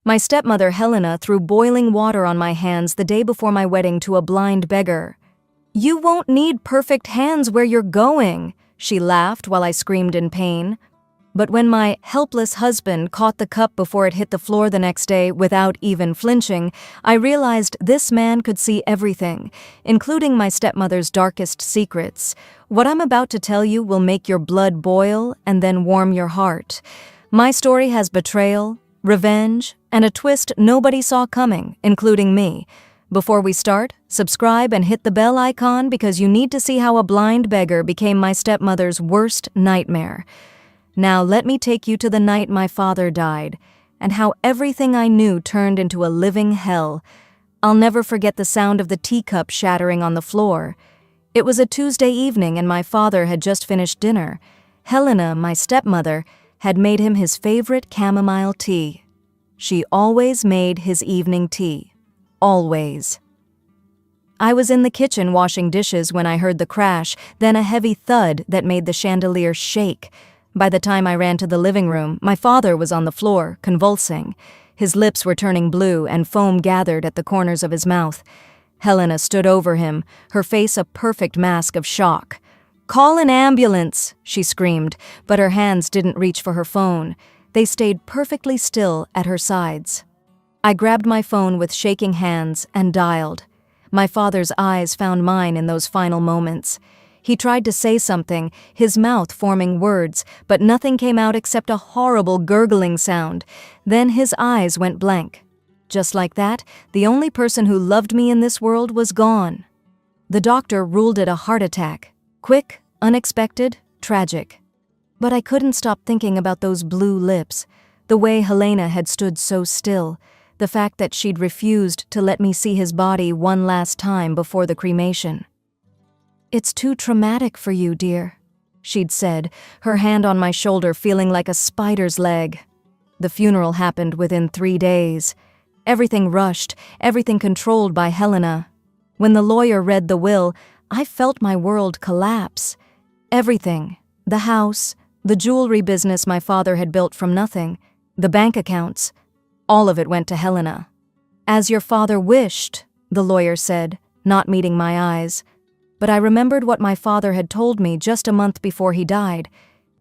My stepmother Helena threw boiling water on my hands the day before my wedding to a blind beggar. "You won't need perfect hands where you're going," she laughed while I screamed in pain. But when my helpless husband caught the cup before it hit the floor the next day without even flinching, I realized this man could see everything, including my stepmother's darkest secrets. What I'm about to tell you will make your blood boil and then warm your heart. My story has betrayal, revenge, and a twist nobody saw coming, including me. Before we start, subscribe and hit the bell icon because you need to see how a blind beggar became my stepmother's worst nightmare. Now let me take you to the night my father died, and how everything I knew turned into a living hell. I'll never forget the sound of the teacup shattering on the floor. It was a Tuesday evening and my father had just finished dinner. Helena, my stepmother, had made him his favorite chamomile tea. She always made his evening tea. Always. I was in the kitchen washing dishes when I heard the crash, then a heavy thud that made the chandelier shake. By the time I ran to the living room, my father was on the floor, convulsing. His lips were turning blue and foam gathered at the corners of his mouth. Helena stood over him, her face a perfect mask of shock. "Call an ambulance," she screamed, but her hands didn't reach for her phone. They stayed perfectly still at her sides. I grabbed my phone with shaking hands and dialed. My father's eyes found mine in those final moments. He tried to say something, his mouth forming words, but nothing came out except a horrible gurgling sound. Then his eyes went blank. Just like that, the only person who loved me in this world was gone. The doctor ruled it a heart attack. Quick, unexpected, tragic. But I couldn't stop thinking about those blue lips, the way Helena had stood so still, the fact that she'd refused to let me see his body one last time before the cremation. "It's too traumatic for you, dear," she'd said, her hand on my shoulder feeling like a spider's leg. The funeral happened within 3 days. Everything rushed, everything controlled by Helena. When the lawyer read the will, I felt my world collapse. Everything, the house, the jewelry business my father had built from nothing, the bank accounts, all of it went to Helena. "As your father wished," the lawyer said, not meeting my eyes. But I remembered what my father had told me just a month before he died.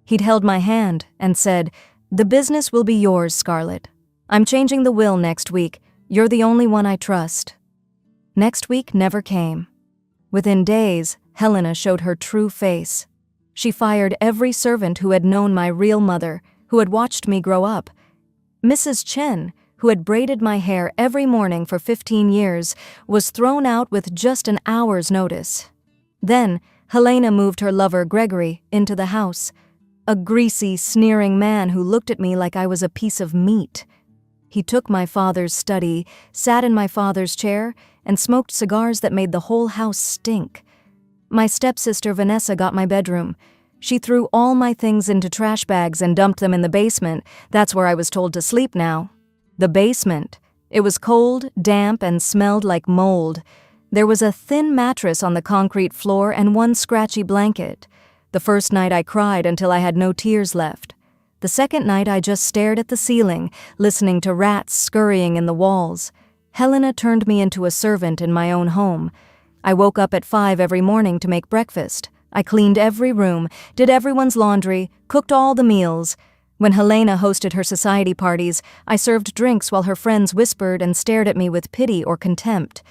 He'd held my hand and said, "The business will be yours, Scarlett. I'm changing the will next week. You're the only one I trust." Next week never came. Within days, Helena showed her true face. She fired every servant who had known my real mother, who had watched me grow up. Mrs. Chen, who had braided my hair every morning for 15 years, was thrown out with just an hour's notice. Then, Helena moved her lover, Gregory, into the house. A greasy, sneering man who looked at me like I was a piece of meat. He took my father's study, sat in my father's chair, and smoked cigars that made the whole house stink. My stepsister Vanessa got my bedroom. She threw all my things into trash bags and dumped them in the basement. That's where I was told to sleep now. The basement. It was cold, damp, and smelled like mold. There was a thin mattress on the concrete floor and one scratchy blanket. The first night I cried until I had no tears left. The second night I just stared at the ceiling, listening to rats scurrying in the walls. Helena turned me into a servant in my own home. I woke up at 5 every morning to make breakfast. I cleaned every room, did everyone's laundry, cooked all the meals. When Helena hosted her society parties, I served drinks while her friends whispered and stared at me with pity or contempt.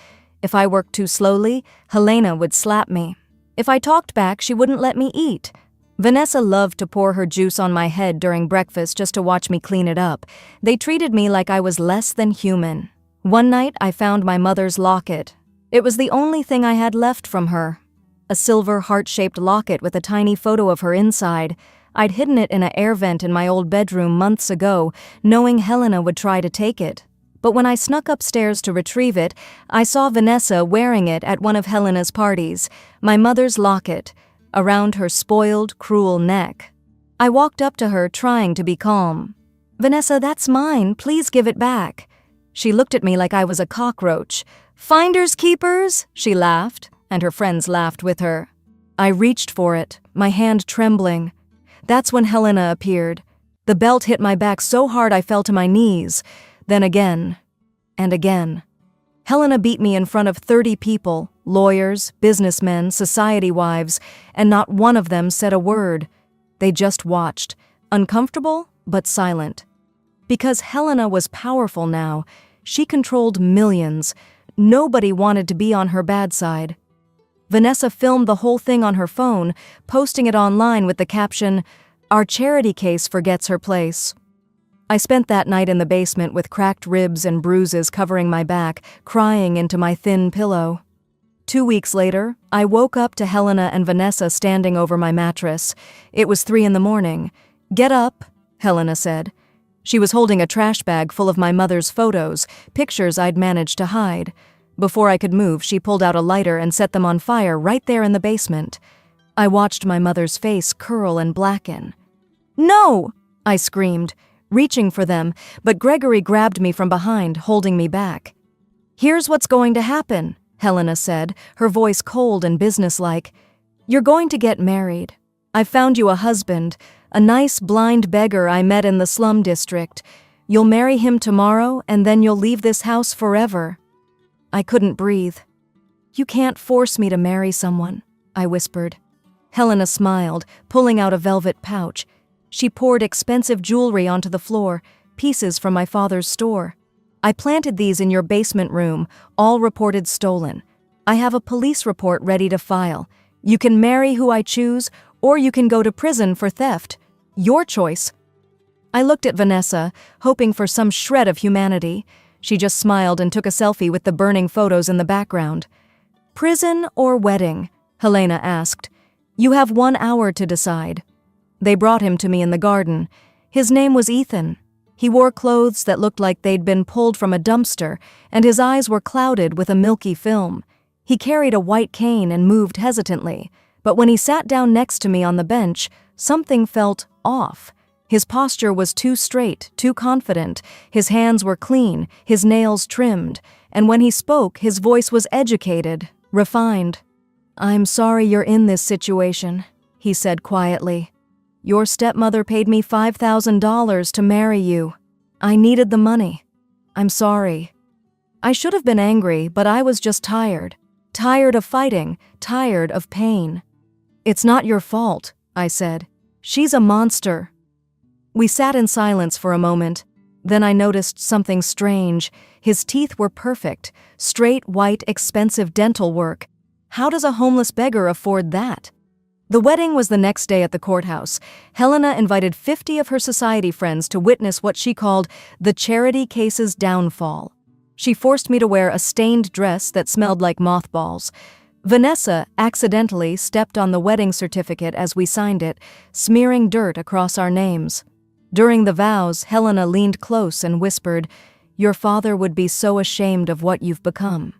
If I worked too slowly, Helena would slap me. If I talked back, she wouldn't let me eat. Vanessa loved to pour her juice on my head during breakfast just to watch me clean it up. They treated me like I was less than human. One night, I found my mother's locket. It was the only thing I had left from her. A silver heart-shaped locket with a tiny photo of her inside. I'd hidden it in an air vent in my old bedroom months ago, knowing Helena would try to take it. But when I snuck upstairs to retrieve it, I saw Vanessa wearing it at one of Helena's parties, my mother's locket, around her spoiled, cruel neck. I walked up to her, trying to be calm. "Vanessa, that's mine. Please give it back." She looked at me like I was a cockroach. "Finders keepers?" she laughed, and her friends laughed with her. I reached for it, my hand trembling. That's when Helena appeared. The belt hit my back so hard I fell to my knees. then again, and again. Helena beat me in front of 30 people, lawyers, businessmen, society wives, and not one of them said a word. They just watched, uncomfortable but silent. Because Helena was powerful now, she controlled millions. Nobody wanted to be on her bad side. Vanessa filmed the whole thing on her phone, posting it online with the caption, "Our charity case forgets her place." I spent that night in the basement with cracked ribs and bruises covering my back, crying into my thin pillow. 2 weeks later, I woke up to Helena and Vanessa standing over my mattress. It was 3 a.m. "Get up," Helena said. She was holding a trash bag full of my mother's photos, pictures I'd managed to hide. Before I could move, she pulled out a lighter and set them on fire right there in the basement. I watched my mother's face curl and blacken. "No!" I screamed, reaching for them, but Gregory grabbed me from behind, holding me back. "Here's what's going to happen," Helena said, her voice cold and businesslike. "You're going to get married. I've found you a husband, a nice blind beggar I met in the slum district. You'll marry him tomorrow, and then you'll leave this house forever." I couldn't breathe. "You can't force me to marry someone," I whispered. Helena smiled, pulling out a velvet pouch. She poured expensive jewelry onto the floor, pieces from my father's store. "I planted these in your basement room, all reported stolen. I have a police report ready to file. You can marry who I choose, or you can go to prison for theft. Your choice." I looked at Vanessa, hoping for some shred of humanity. She just smiled and took a selfie with the burning photos in the background. "Prison or wedding?" Helena asked. "You have 1 hour to decide." They brought him to me in the garden. His name was Ethan. He wore clothes that looked like they'd been pulled from a dumpster, and his eyes were clouded with a milky film. He carried a white cane and moved hesitantly, but when he sat down next to me on the bench, something felt off. His posture was too straight, too confident. His hands were clean, his nails trimmed, and when he spoke, his voice was educated, refined. "I'm sorry you're in this situation," he said quietly. "Your stepmother paid me $5,000 to marry you. I needed the money. I'm sorry." I should have been angry, but I was just tired. Tired of fighting, tired of pain. "It's not your fault," I said. "She's a monster." We sat in silence for a moment. Then I noticed something strange. His teeth were perfect, straight, white, expensive dental work. How does a homeless beggar afford that? The wedding was the next day at the courthouse. Helena invited 50 of her society friends to witness what she called the charity case's downfall. She forced me to wear a stained dress that smelled like mothballs. Vanessa accidentally stepped on the wedding certificate as we signed it, smearing dirt across our names. During the vows, Helena leaned close and whispered, "Your father would be so ashamed of what you've become."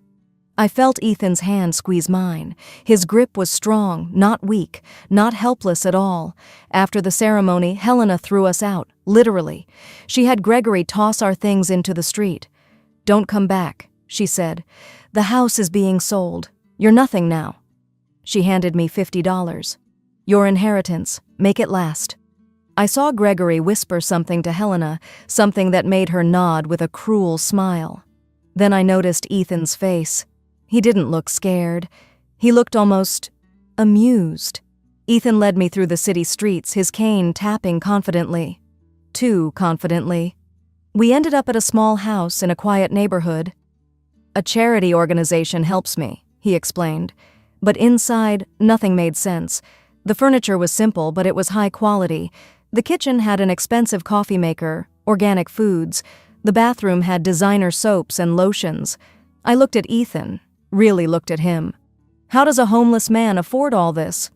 I felt Ethan's hand squeeze mine. His grip was strong, not weak, not helpless at all. After the ceremony, Helena threw us out, literally. She had Gregory toss our things into the street. "Don't come back," she said. "The house is being sold. You're nothing now." She handed me $50. "Your inheritance. Make it last." I saw Gregory whisper something to Helena, something that made her nod with a cruel smile. Then I noticed Ethan's face. He didn't look scared. He looked almost amused. Ethan led me through the city streets, his cane tapping confidently. Too confidently. We ended up at a small house in a quiet neighborhood. "A charity organization helps me," he explained. But inside, nothing made sense. The furniture was simple, but it was high quality. The kitchen had an expensive coffee maker, organic foods. The bathroom had designer soaps and lotions. I looked at Ethan, really looked at him. "How does a homeless man afford all this?"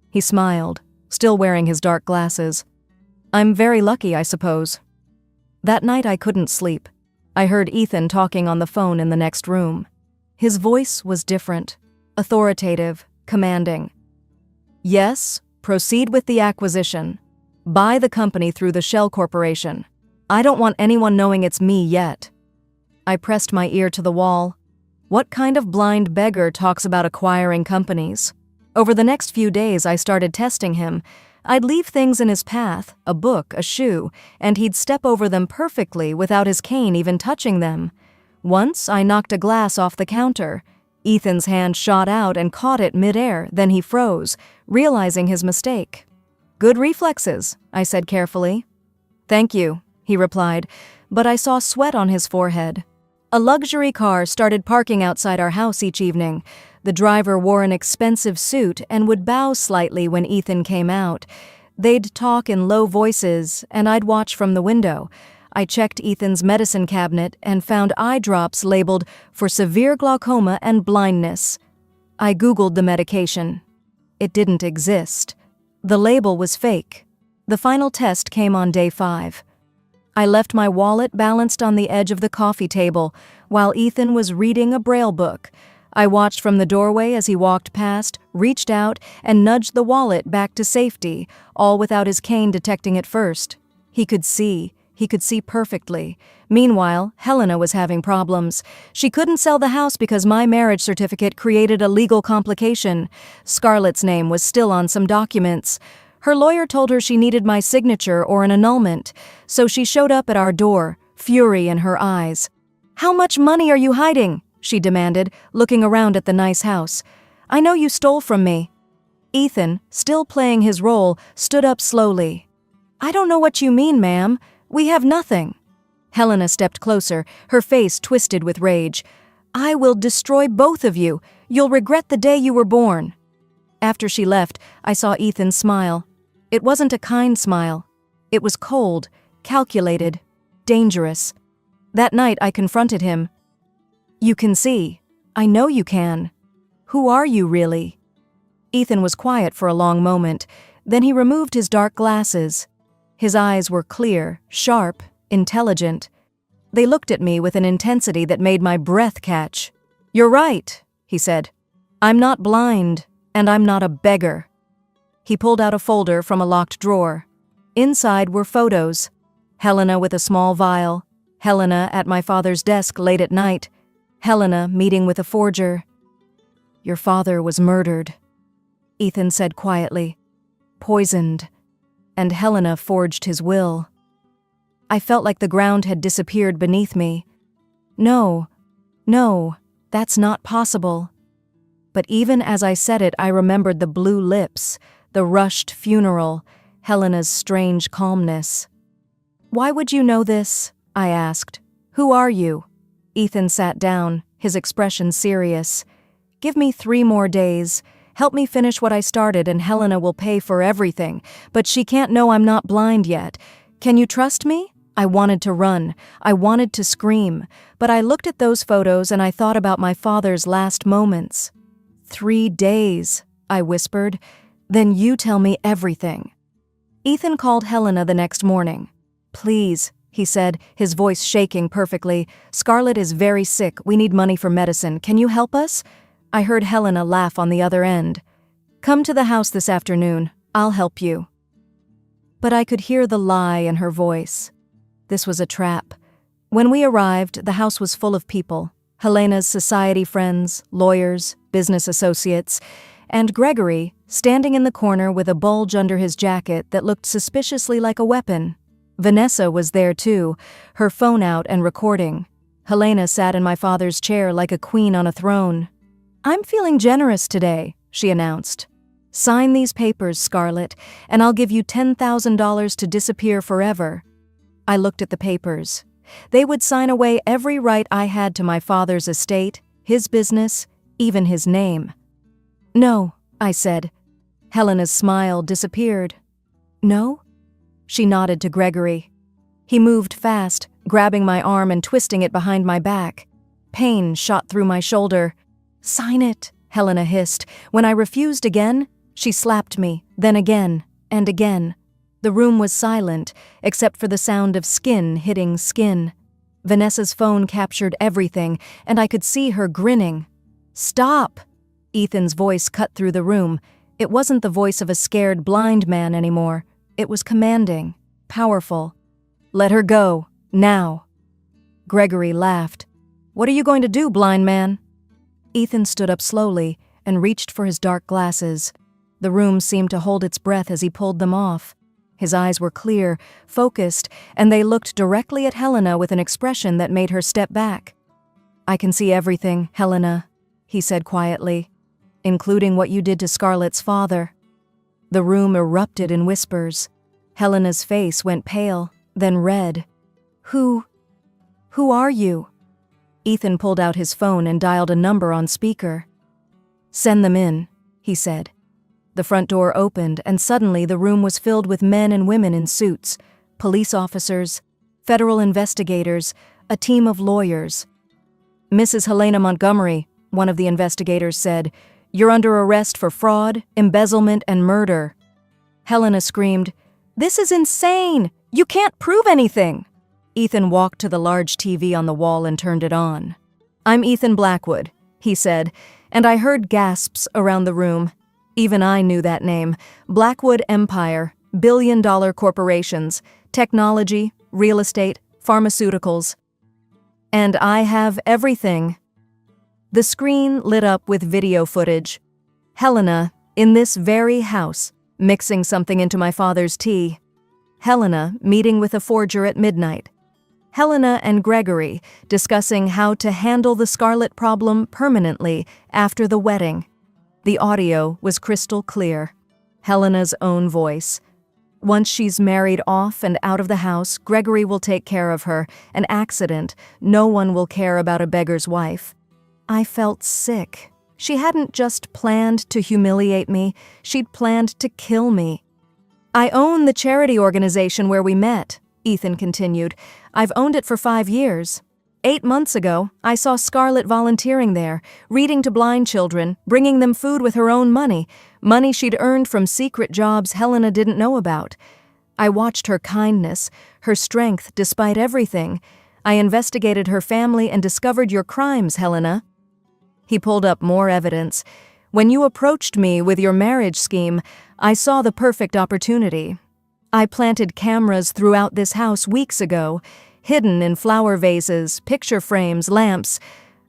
He smiled, still wearing his dark glasses. "I'm very lucky, I suppose." That night I couldn't sleep. I heard Ethan talking on the phone in the next room. His voice was different, authoritative, commanding. "Yes, proceed with the acquisition. Buy the company through the Shell Corporation. I don't want anyone knowing it's me yet." I pressed my ear to the wall. What kind of blind beggar talks about acquiring companies? Over the next few days, I started testing him. I'd leave things in his path, a book, a shoe, and he'd step over them perfectly without his cane even touching them. Once I knocked a glass off the counter. Ethan's hand shot out and caught it midair, then he froze, realizing his mistake. "Good reflexes," I said carefully. "Thank you," he replied, but I saw sweat on his forehead. A luxury car started parking outside our house each evening. The driver wore an expensive suit and would bow slightly when Ethan came out. They'd talk in low voices, and I'd watch from the window. I checked Ethan's medicine cabinet and found eye drops labeled for severe glaucoma and blindness. I Googled the medication. It didn't exist. The label was fake. The final test came on day 5. I left my wallet balanced on the edge of the coffee table while Ethan was reading a Braille book. I watched from the doorway as he walked past, reached out, and nudged the wallet back to safety, all without his cane detecting it first. He could see. He could see perfectly. Meanwhile, Helena was having problems. She couldn't sell the house because my marriage certificate created a legal complication. Scarlett's name was still on some documents. Her lawyer told her she needed my signature or an annulment, so she showed up at our door, fury in her eyes. "How much money are you hiding?" she demanded, looking around at the nice house. "I know you stole from me." Ethan, still playing his role, stood up slowly. "I don't know what you mean, ma'am. We have nothing." Helena stepped closer, her face twisted with rage. "I will destroy both of you. You'll regret the day you were born." After she left, I saw Ethan smile. It wasn't a kind smile. It was cold, calculated, dangerous. That night I confronted him. "You can see. I know you can. Who are you, really?" Ethan was quiet for a long moment. Then he removed his dark glasses. His eyes were clear, sharp, intelligent. They looked at me with an intensity that made my breath catch. "You're right," he said. "I'm not blind, and I'm not a beggar." He pulled out a folder from a locked drawer. Inside were photos. Helena with a small vial. Helena at my father's desk late at night. Helena meeting with a forger. "Your father was murdered," Ethan said quietly. "Poisoned. And Helena forged his will." I felt like the ground had disappeared beneath me. No, that's not possible. But even as I said it, I remembered the blue lips, the rushed funeral, Helena's strange calmness. "Why would you know this?" I asked. "Who are you?" Ethan sat down, his expression serious. "Give me 3 more days. Help me finish what I started and Helena will pay for everything, but she can't know I'm not blind yet. Can you trust me?" I wanted to run. I wanted to scream, but I looked at those photos and I thought about my father's last moments. 3 days, I whispered. "Then you tell me everything." Ethan called Helena the next morning. "Please," he said, his voice shaking perfectly. "Scarlett is very sick. We need money for medicine. Can you help us?" I heard Helena laugh on the other end. "Come to the house this afternoon. I'll help you." But I could hear the lie in her voice. This was a trap. When we arrived, the house was full of people. Helena's society friends, lawyers, business associates, and Gregory, standing in the corner with a bulge under his jacket that looked suspiciously like a weapon. Vanessa was there too, her phone out and recording. Helena sat in my father's chair like a queen on a throne. "I'm feeling generous today," she announced. "Sign these papers, Scarlett, and I'll give you $10,000 to disappear forever." I looked at the papers. They would sign away every right I had to my father's estate, his business, even his name. "No," I said. Helena's smile disappeared. "No?" She nodded to Gregory. He moved fast, grabbing my arm and twisting it behind my back. Pain shot through my shoulder. "Sign it," Helena hissed. When I refused again, she slapped me, then again, and again. The room was silent, except for the sound of skin hitting skin. Vanessa's phone captured everything, and I could see her grinning. "Stop!" Ethan's voice cut through the room. It wasn't the voice of a scared blind man anymore. It was commanding, powerful. "Let her go, now." Gregory laughed. "What are you going to do, blind man?" Ethan stood up slowly and reached for his dark glasses. The room seemed to hold its breath as he pulled them off. His eyes were clear, focused, and they looked directly at Helena with an expression that made her step back. "I can see everything, Helena," he said quietly, "including what you did to Scarlett's father." The room erupted in whispers. Helena's face went pale, then red. Who are you?" Ethan pulled out his phone and dialed a number on speaker. "Send them in," he said. The front door opened, and suddenly the room was filled with men and women in suits, police officers, federal investigators, a team of lawyers. "Mrs. Helena Montgomery," one of the investigators said, "you're under arrest for fraud, embezzlement, and murder." Helena screamed, "This is insane! You can't prove anything!" Ethan walked to the large TV on the wall and turned it on. "I'm Ethan Blackwood," he said, and I heard gasps around the room. Even I knew that name. Blackwood Empire, billion-dollar corporations, technology, real estate, pharmaceuticals. "And I have everything." The screen lit up with video footage. Helena, in this very house, mixing something into my father's tea. Helena meeting with a forger at midnight. Helena and Gregory discussing how to handle the Scarlett problem permanently after the wedding. The audio was crystal clear. Helena's own voice. "Once she's married off and out of the house, Gregory will take care of her. An accident. No one will care about a beggar's wife." I felt sick. She hadn't just planned to humiliate me, she'd planned to kill me. "I own the charity organization where we met," Ethan continued. "I've owned it for 5 years. 8 months ago, I saw Scarlett volunteering there, reading to blind children, bringing them food with her own money she'd earned from secret jobs Helena didn't know about. I watched her kindness, her strength despite everything. I investigated her family and discovered your crimes, Helena." He pulled up more evidence. "When you approached me with your marriage scheme, I saw the perfect opportunity. I planted cameras throughout this house weeks ago, hidden in flower vases, picture frames, lamps.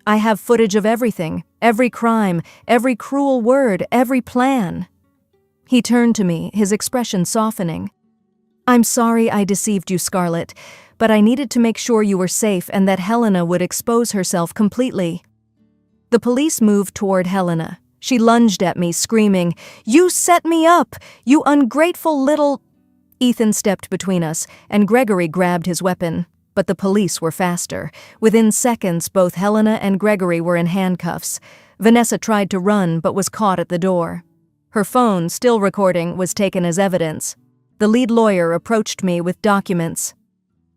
I have footage of everything, every crime, every cruel word, every plan." He turned to me, his expression softening. "I'm sorry I deceived you, Scarlett, but I needed to make sure you were safe and that Helena would expose herself completely." The police moved toward Helena. She lunged at me, screaming, "You set me up! You ungrateful little—" Ethan stepped between us, and Gregory grabbed his weapon. But the police were faster. Within seconds, both Helena and Gregory were in handcuffs. Vanessa tried to run, but was caught at the door. Her phone, still recording, was taken as evidence. The lead lawyer approached me with documents.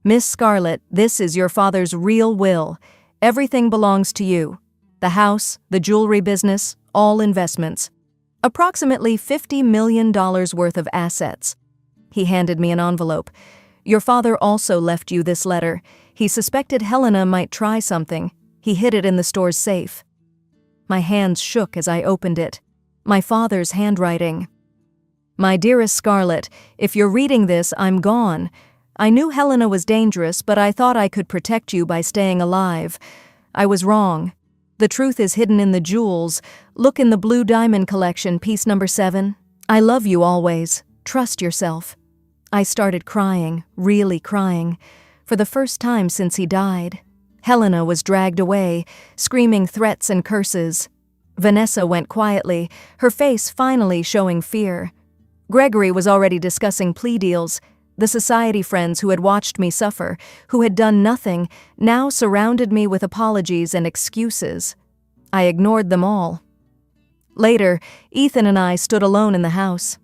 "Miss Scarlett, this is your father's real will. Everything belongs to you. The house, the jewelry business, all investments. Approximately $50 million worth of assets." He handed me an envelope. "Your father also left you this letter. He suspected Helena might try something. He hid it in the store's safe." My hands shook as I opened it. My father's handwriting. "My dearest Scarlett, if you're reading this, I'm gone. I knew Helena was dangerous, but I thought I could protect you by staying alive. I was wrong. The truth is hidden in the jewels. Look in the blue diamond collection, piece number 7. I love you always. Trust yourself." I started crying, really crying, for the first time since he died. Helena was dragged away, screaming threats and curses. Vanessa went quietly, her face finally showing fear. Gregory was already discussing plea deals. The society friends who had watched me suffer, who had done nothing, now surrounded me with apologies and excuses. I ignored them all. Later, Ethan and I stood alone in the house.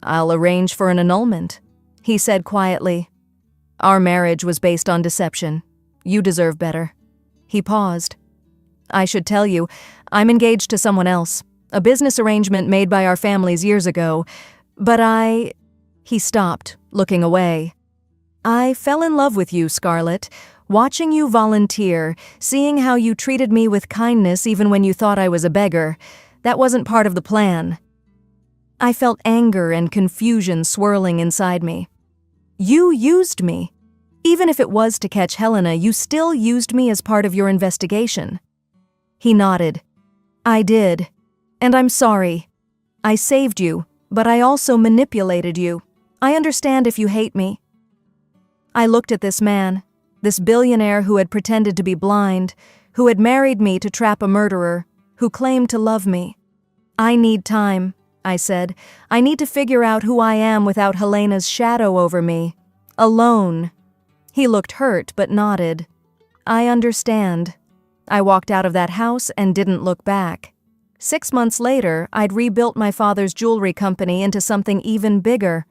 "I'll arrange for an annulment," he said quietly. "Our marriage was based on deception. You deserve better." He paused. "I should tell you, I'm engaged to someone else, a business arrangement made by our families years ago, but He stopped, looking away. "I fell in love with you, Scarlett. Watching you volunteer, seeing how you treated me with kindness even when you thought I was a beggar, that wasn't part of the plan." I felt anger and confusion swirling inside me. "You used me. Even if it was to catch Helena, you still used me as part of your investigation." He nodded. "I did. And I'm sorry. I saved you, But I also manipulated you. I understand if you hate me." I looked at this man, this billionaire who had pretended to be blind, who had married me to trap a murderer, who claimed to love me. "I need time," I said. "I need to figure out who I am without Helena's shadow over me. Alone." He looked hurt but nodded. "I understand." I walked out of that house and didn't look back. 6 months later, I'd rebuilt my father's jewelry company into something even bigger.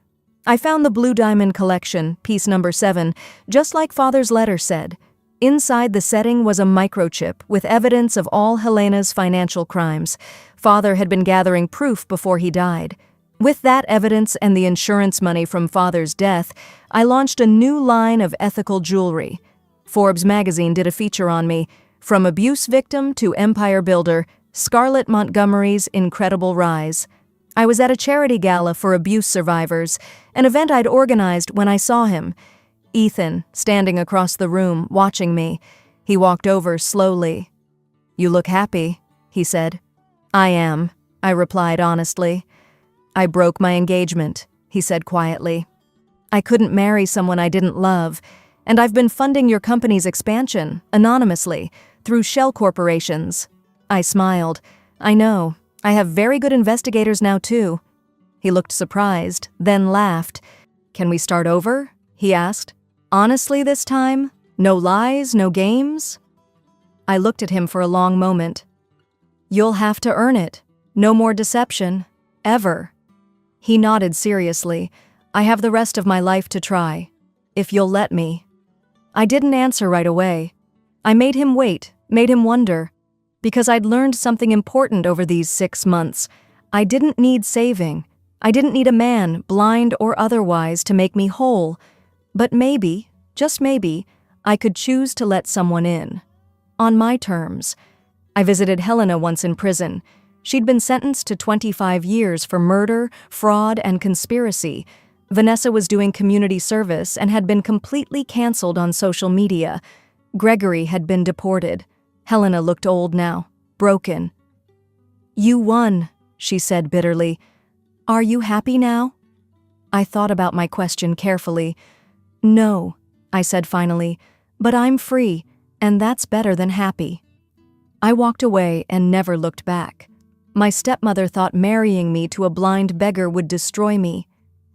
I found the Blue Diamond Collection, piece number 7, just like Father's letter said. Inside the setting was a microchip with evidence of all Helena's financial crimes. Father had been gathering proof before he died. With that evidence and the insurance money from Father's death, I launched a new line of ethical jewelry. Forbes magazine did a feature on me, From Abuse Victim to Empire Builder, Scarlett Montgomery's Incredible Rise. I was at a charity gala for abuse survivors, an event I'd organized when I saw him. Ethan, standing across the room, watching me. He walked over slowly. "You look happy," he said. "I am," I replied honestly. "I broke my engagement," he said quietly. "I couldn't marry someone I didn't love, and I've been funding your company's expansion, anonymously, through shell corporations." I smiled. "I know. I have very good investigators now, too." He looked surprised, then laughed. "Can we start over?" he asked. "Honestly this time? No lies, no games?" I looked at him for a long moment. "You'll have to earn it. No more deception. Ever." He nodded seriously. "I have the rest of my life to try. If you'll let me." I didn't answer right away. I made him wait, made him wonder. Because I'd learned something important over these 6 months. I didn't need saving. I didn't need a man, blind or otherwise, to make me whole. But maybe, just maybe, I could choose to let someone in. On my terms. I visited Helena once in prison. She'd been sentenced to 25 years for murder, fraud, and conspiracy. Vanessa was doing community service and had been completely canceled on social media. Gregory had been deported. Helena looked old now, broken. "You won," she said bitterly. "Are you happy now?" I thought about my question carefully. "No," I said finally, "but I'm free, and that's better than happy." I walked away and never looked back. My stepmother thought marrying me to a blind beggar would destroy me.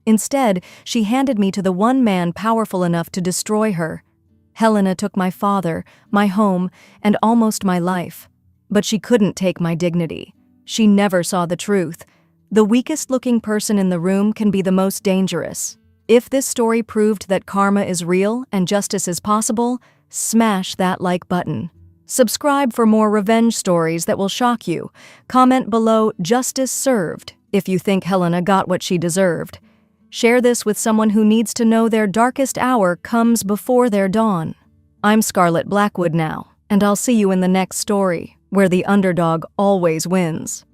Instead, she handed me to the one man powerful enough to destroy her. Helena took my father, my home, and almost my life. But she couldn't take my dignity. She never saw the truth. The weakest-looking person in the room can be the most dangerous. If this story proved that karma is real and justice is possible, smash that like button. Subscribe for more revenge stories that will shock you. Comment below "Justice served" if you think Helena got what she deserved. Share this with someone who needs to know their darkest hour comes before their dawn. I'm Scarlett Blackwood now, and I'll see you in the next story, where the underdog always wins.